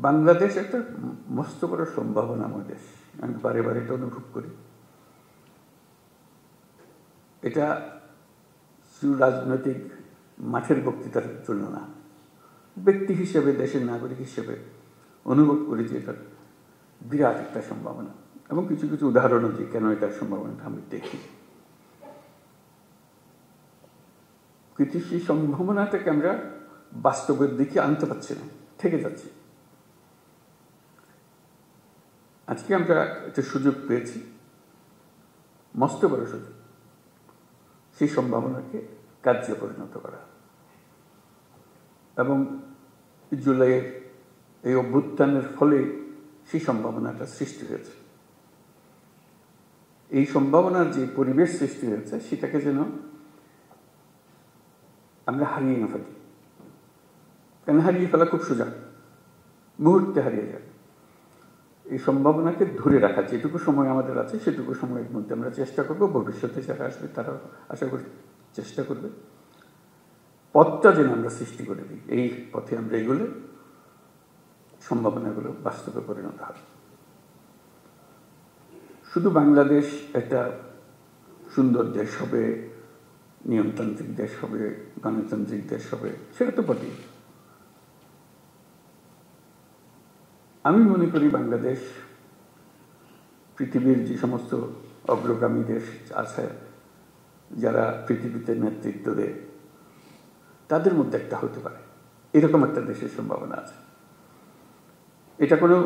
বাংলাদেশ একটা মস্ত বড় সম্ভাবনাময় দেশ, আমি বারে বারে এটা অনুভব করি। এটা শুধু রাজনৈতিক মাঠের বক্তৃতার জন্য না, ব্যক্তি হিসেবে, দেশের নাগরিক হিসেবে অনুভব করি যে এটা বিরাট একটা সম্ভাবনা, এবং কিছু কিছু উদাহরণও দিই কেন এটার সম্ভাবনাটা আমি দেখি। কিন্তু সেই সম্ভাবনাটাকে আমরা বাস্তবের দিকে আনতে পারছি না, থেকে যাচ্ছি। আজকে আমরা একটা সুযোগ পেয়েছি, মস্ত বড় সুযোগ, সেই সম্ভাবনাকে কার্যে পরিণত করা। এবং জুলাইয়ের এই অভ্যুত্থানের ফলে সেই সম্ভাবনাটা সৃষ্টি হয়েছে। এই সম্ভাবনার যে পরিবেশ সৃষ্টি হয়েছে সেটাকে যেন আমরা হারিয়ে না ফেলি। কেন হারিয়ে ফেলা খুব সোজা, মুহূর্তে হারিয়ে যায়। এই সম্ভাবনাকে ধরে রাখা, যেটুকু সময় আমাদের আছে সেটুকু সময়ের মধ্যে আমরা চেষ্টা করব, ভবিষ্যতে যারা আসবে তারা আশা করি চেষ্টা করবে, পথটা যেন আমরা সৃষ্টি করে দিই। এই পথে আমরা এগুলো সম্ভাবনাগুলো বাস্তবে পরিণত হবে। শুধু বাংলাদেশ একটা সুন্দর দেশ হবে, নিয়মতান্ত্রিক দেশ হবে, গণতান্ত্রিক দেশ হবে, সেটা তো বটেই। আমি মনে করি বাংলাদেশ পৃথিবীর যে সমস্ত অগ্রগামী দেশ আছে, যারা পৃথিবীতে নেতৃত্ব দেয়, তাদের মধ্যে একটা হতে পারে, এরকম একটা দেশের সম্ভাবনা আছে। এটা কোনো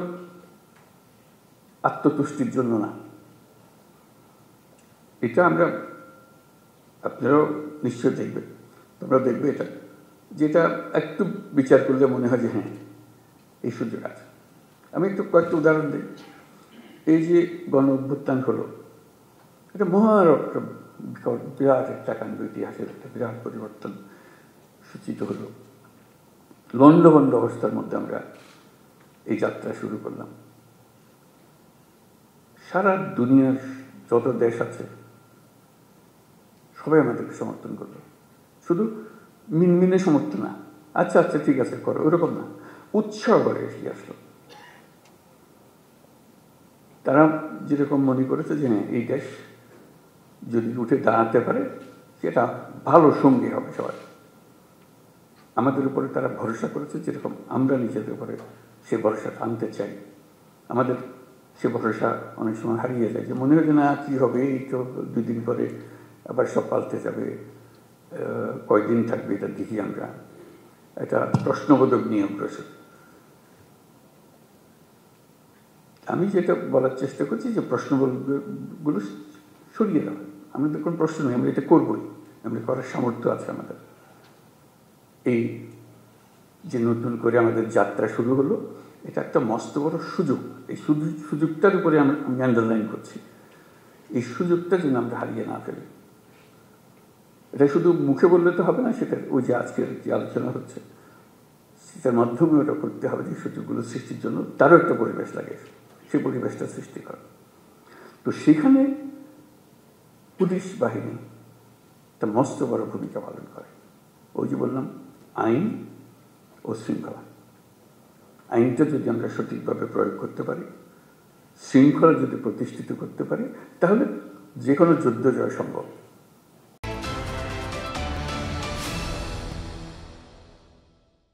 আত্মতুষ্টির জন্য না, এটা আমরা, আপনারাও নিশ্চয় দেখবেন, তোমরা দেখবে এটা, যেটা একটু বিচার করলে মনে হয় যে হ্যাঁ এই সুযোগ আছে। আমি একটু কয়েকটা উদাহরণ দিই। এই যে গণ অভ্যুত্থান হলো, এটা বিরাট একটা কাণ্ড, ইতিহাসের একটা বিরাট পরিবর্তন সূচিত হলো। লণ্ডভণ্ড অবস্থার মধ্যে আমরা এই যাত্রা শুরু করলাম। সারা দুনিয়ার যত দেশ আছে সবাই আমাদেরকে সমর্থন করলো। শুধু মিনমিনে সমর্থন না, আচ্ছা আচ্ছা ঠিক আছে করো, ওরকম না, উৎসাহ করে এসে আসলো। তারা যেরকম মনে করেছে যে হ্যাঁ এই দেশ যদি উঠে দাঁড়াতে পারে সেটা ভালো সঙ্গী হবে সবাই। আমাদের উপরে তারা ভরসা করেছে, যেরকম আমরা নিজেদের উপরে সে ভরসা আনতে চাই। আমাদের সে ভরসা অনেক সময় হারিয়ে যায়, যে মনে হয় যে না কী হবে, এই তো 2 দিন পরে আবার সব পাল্টে যাবে, কয়দিন থাকবে এটা দেখি আমরা। এটা প্রশ্নবোধক নিয়ম রয়েছে। আমি যেটা বলার চেষ্টা করছি যে প্রশ্নগুলো সরিয়ে দেওয়া, আমাদের কোনো প্রশ্ন নেই, আমরা এটা করবই, আমরা করার সামর্থ্য আছে আমাদের। এই যে নতুন করে আমাদের যাত্রা শুরু হলো, এটা একটা মস্ত বড় সুযোগ। এই সুযোগটার উপরে আমি আন্ডারলাইন করছি, এই সুযোগটা যেন আমরা হারিয়ে না ফেলি। এটা শুধু মুখে বললে তো হবে না, সেটা ওই যে আজকের যে আলোচনা হচ্ছে সেটার মাধ্যমে ওটা করতে হবে, যে সুযোগগুলো সৃষ্টির জন্য তারও একটা পরিবেশ লাগে, সেই পরিবেশটা সৃষ্টি করা। তো সেখানে পুলিশ বাহিনী একটা মস্ত বড় ভূমিকা পালন করে। ওই যে বললাম, আইন ও শৃঙ্খলা। আইনটা যদি আমরা সঠিকভাবে প্রয়োগ করতে পারি, শৃঙ্খলা যদি প্রতিষ্ঠিত করতে পারি, তাহলে যে কোনো যুদ্ধ জয় সম্ভব।